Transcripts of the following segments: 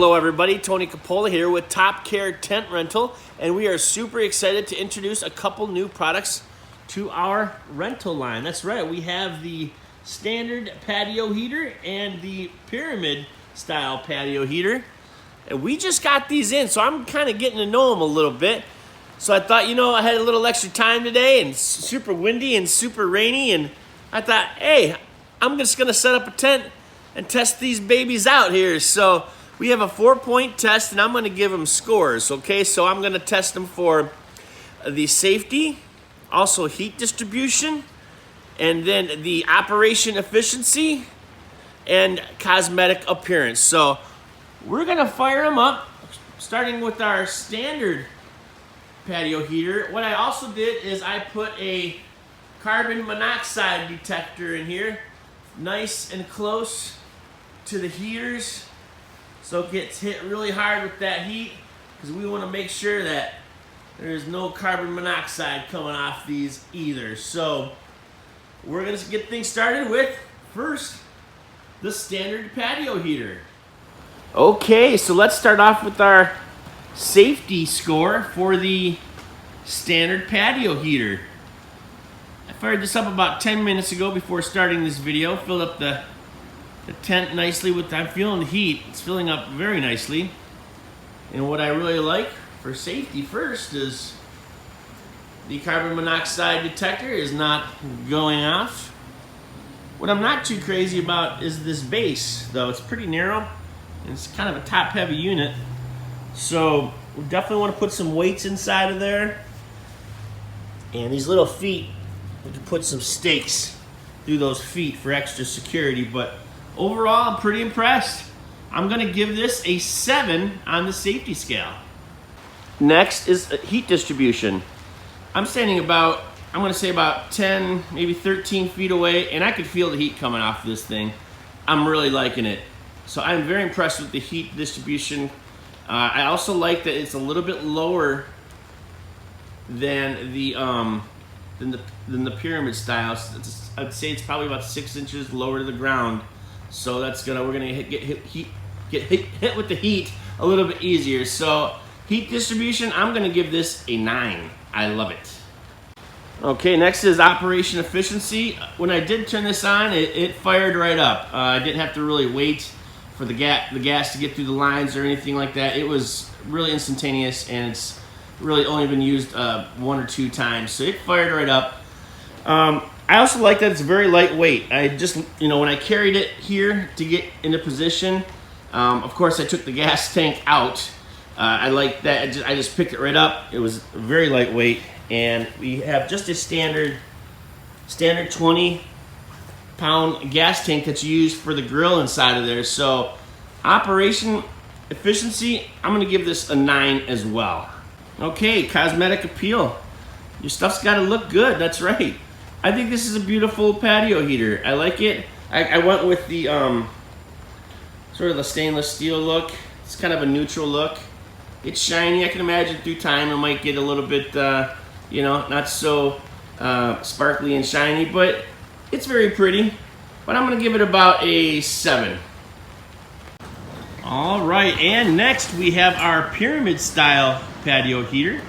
Hello everybody, Tony Capola here with Top Care Tent Rental, and we are super excited to introduce a couple new products to our rental line. That's right, we have the standard patio heater and the pyramid style patio heater. And we just got these in, so I'm kind of getting to know them a little bit. So I thought, I had a little extra time today and super windy and super rainy, and I thought, hey, I'm just gonna set up a tent and test these babies out here. So we have a 4-point test, and I'm gonna give them scores, okay? So I'm gonna test them for the safety, also heat distribution, and then the operation efficiency and cosmetic appearance. So we're gonna fire them up, starting with our standard patio heater. What I also did is I put a carbon monoxide detector in here, nice and close to the heaters, so it gets hit really hard with that heat, because we want to make sure that there's no carbon monoxide coming off these either. So we're going to get things started with, first, the standard patio heater. Okay, so let's start off with our safety score for the standard patio heater. I fired this up about 10 minutes ago before starting this video. Filled up the tent nicely with, I'm feeling the heat. It's filling up very nicely. And what I really like for safety first is the carbon monoxide detector is not going off. What I'm not too crazy about is this base, though. It's pretty narrow, and it's kind of a top-heavy unit. So we definitely want to put some weights inside of there. And these little feet, we have to put some stakes through those feet for extra security. But overall, I'm pretty impressed. I'm going to give this a 7 on the safety scale. Next is heat distribution. I'm standing about, I'm going to say about 10, maybe 13 feet away, and I could feel the heat coming off this thing. I'm really liking it. So I'm very impressed with the heat distribution. I also like that it's a little bit lower than the pyramid style. I'd say it's probably about 6 inches lower to the ground. So that's we're gonna get hit with the heat a little bit easier. So heat distribution, I'm gonna give this a 9. I love it. Okay, next is operation efficiency. When I did turn this on, it fired right up. I didn't have to really wait for the gas to get through the lines or anything like that. It was really instantaneous, and it's really only been used 1 or 2 times. So it fired right up. I also like that it's very lightweight. I just, when I carried it here to get into position, of course I took the gas tank out. I like that. I just picked it right up. It was very lightweight, and we have just a standard 20-pound gas tank that's used for the grill inside of there. So operation efficiency, I'm going to give this a 9 as well. Okay, cosmetic appeal. Your stuff's got to look good. That's right. I think this is a beautiful patio heater. I like it. I went with the sort of the stainless steel look. It's kind of a neutral look. It's shiny. I can imagine through time it might get a little bit, not so sparkly and shiny, but it's very pretty. But I'm going to give it about a 7. All right, and next we have our pyramid style patio heater.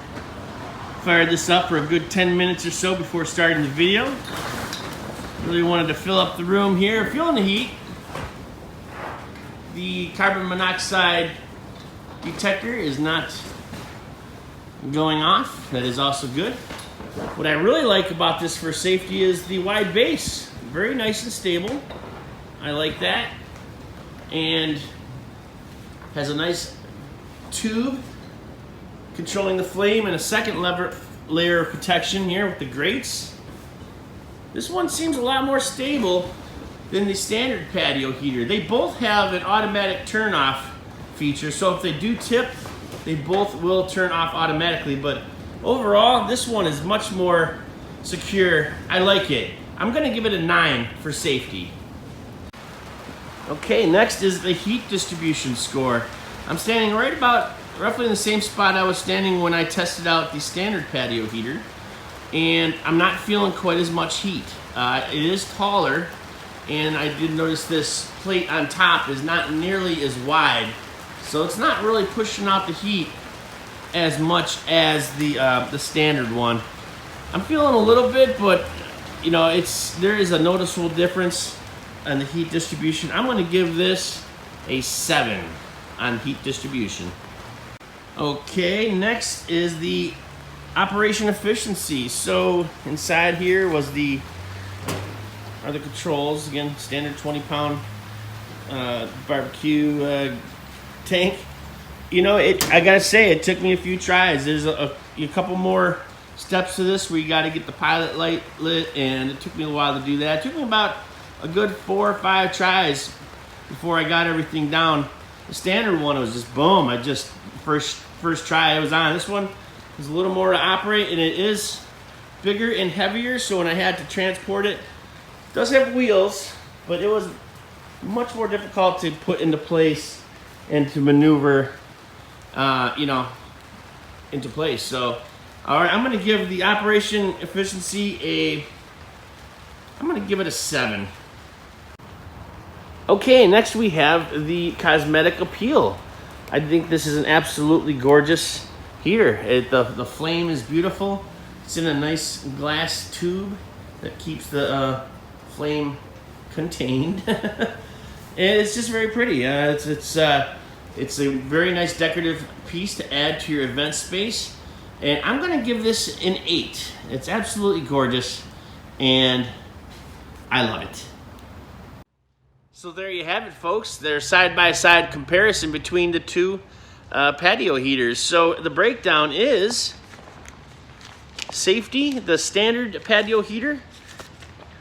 Fired this up for a good 10 minutes or so before starting the video. Really wanted to fill up the room here. Feeling the heat. The carbon monoxide detector is not going off. That is also good. What I really like about this for safety is the wide base. Very nice and stable. I like that. And has a nice tube controlling the flame, and a second layer of protection here with the grates. This one seems a lot more stable than the standard patio heater. They both have an automatic turn off feature, so if they do tip, they both will turn off automatically, but overall this one is much more secure. I like it. I'm gonna give it a 9 for safety. Okay, next is the heat distribution score. I'm standing right about roughly in the same spot I was standing when I tested out the standard patio heater, and I'm not feeling quite as much heat. It is taller, and I did notice this plate on top is not nearly as wide So it's not really pushing out the heat as much as the standard one. I'm feeling a little bit, but you know, there is a noticeable difference in the heat distribution. I'm going to give this a 7 on heat distribution. Okay, next is the operation efficiency. So inside here are the controls. Again, standard 20-pound barbecue tank. You know, I gotta say, it took me a few tries. There's a couple more steps to this where you got to get the pilot light lit, and it took me a while to do that. It took me about a good 4 or 5 tries before I got everything down. The standard one was just boom. I just first try it was on. This one is a little more to operate, and it is bigger and heavier. So when I had to transport it does have wheels, but it was much more difficult to put into place and to maneuver, you know, into place. So. All right, I'm going to give the operation efficiency I'm going to give it a 7. Okay, next we have the cosmetic appeal. I think this is an absolutely gorgeous heater. The flame is beautiful. It's in a nice glass tube that keeps the flame contained. And it's just very pretty. It's a very nice decorative piece to add to your event space. And I'm going to give this an 8. It's absolutely gorgeous, and I love it. So there you have it, folks. There's side-by-side comparison between the two patio heaters. So the breakdown is safety, the standard patio heater,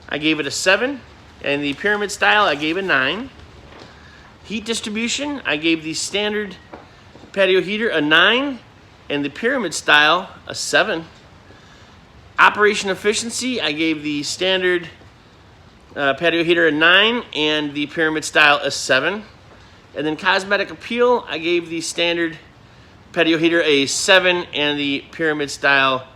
I gave it a 7. And the pyramid style, I gave a 9. Heat distribution, I gave the standard patio heater a 9. And the pyramid style, a 7. Operation efficiency, I gave the standard patio heater a 9 and the pyramid style a 7. And then cosmetic appeal, I gave the standard patio heater a 7 and the pyramid style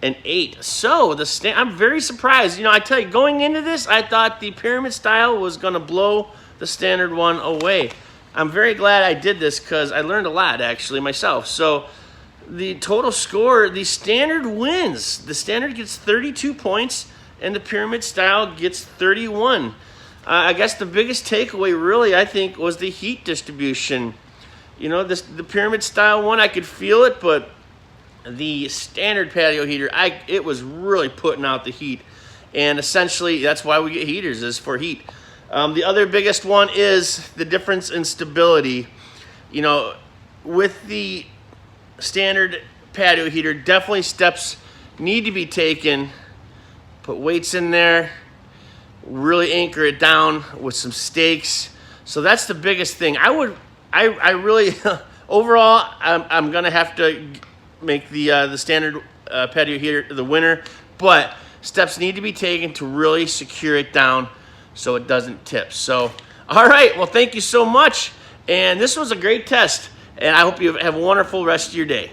an 8. So I'm very surprised. You know, I tell you, going into this, I thought the pyramid style was going to blow the standard one away. I'm very glad I did this because I learned a lot, actually, myself. So the total score, the standard wins. The standard gets 32 points, and the pyramid style gets 31. I guess the biggest takeaway, really, I think, was the heat distribution. You know, the pyramid style one, I could feel it, but the standard patio heater, it was really putting out the heat. And essentially, that's why we get heaters, is for heat. The other biggest one is the difference in stability. You know, with the standard patio heater, definitely steps need to be taken. Put weights in there, really anchor it down with some stakes. So that's the biggest thing. I really overall, I'm gonna have to make the standard patio heater the winner, but steps need to be taken to really secure it down so it doesn't tip. So all right, well, thank you so much, and this was a great test. And I hope you have a wonderful rest of your day.